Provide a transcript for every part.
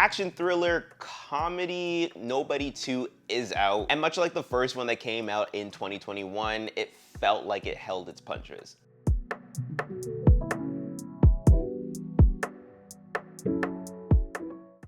Action thriller comedy, Nobody 2 is out, and much like the first one that came out in 2021, it felt like it held its punches.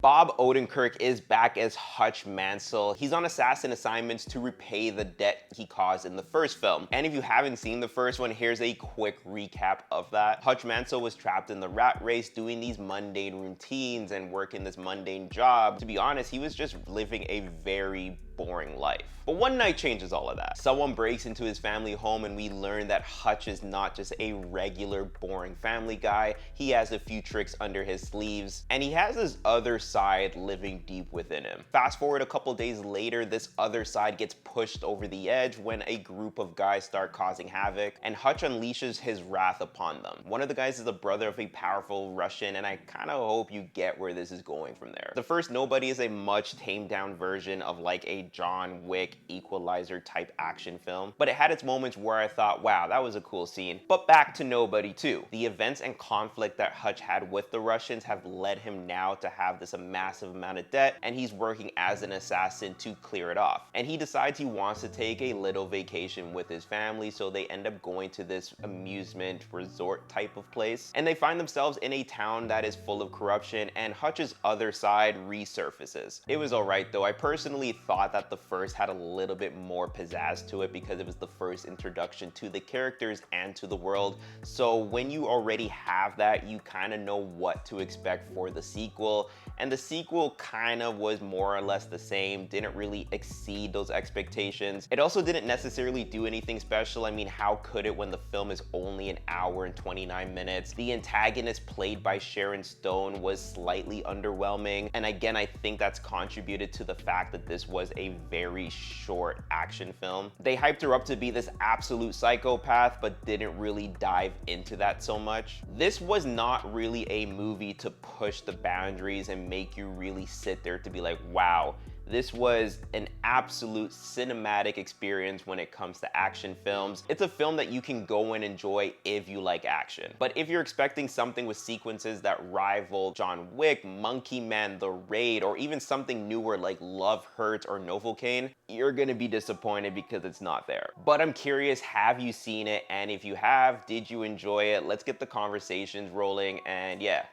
Bob Odenkirk is back as Hutch Mansell. He's on assassin assignments to repay the debt he caused in the first film. And if you haven't seen the first one, here's a quick recap of that. Hutch Mansell was trapped in the rat race doing these mundane routines and working this mundane job. To be honest, he was just living a very boring life. But one night changes all of that. Someone breaks into his family home and we learn that Hutch is not just a regular boring family guy. He has a few tricks under his sleeves and he has this other side living deep within him. Fast forward a couple days later, this other side gets pushed over the edge when a group of guys start causing havoc and Hutch unleashes his wrath upon them. One of the guys is the brother of a powerful Russian and I kind of hope you get where this is going from there. The first Nobody is a much tamed down version of like a John Wick Equalizer type action film, but it had its moments where I thought, wow, that was a cool scene. But back to Nobody 2. The events and conflict that Hutch had with the Russians have led him now to have this massive amount of debt, and he's working as an assassin to clear it off. And he decides he wants to take a little vacation with his family, so they end up going to this amusement resort type of place. And they find themselves in a town that is full of corruption, and Hutch's other side resurfaces. It was alright though. I personally thought that the first had a little bit more pizzazz to it because it was the first introduction to the characters and to the world. So when you already have that, you kind of know what to expect for the sequel. And the sequel kind of was more or less the same, didn't really exceed those expectations. It also didn't necessarily do anything special. I mean, how could it when the film is only an hour and 29 minutes? The antagonist played by Sharon Stone was slightly underwhelming. And again, I think that's contributed to the fact that this was a very short action film. They hyped her up to be this absolute psychopath, but didn't really dive into that so much. This was not really a movie to push the boundaries and make you really sit there to be like, wow, this was an absolute cinematic experience when it comes to action films. It's a film that you can go and enjoy if you like action. But if you're expecting something with sequences that rival John Wick, Monkey Man, The Raid, or even something newer like Love Hurts or Novocaine, you're gonna be disappointed because it's not there. But I'm curious, have you seen it? And if you have, did you enjoy it? Let's get the conversations rolling, and yeah,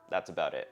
that's about it.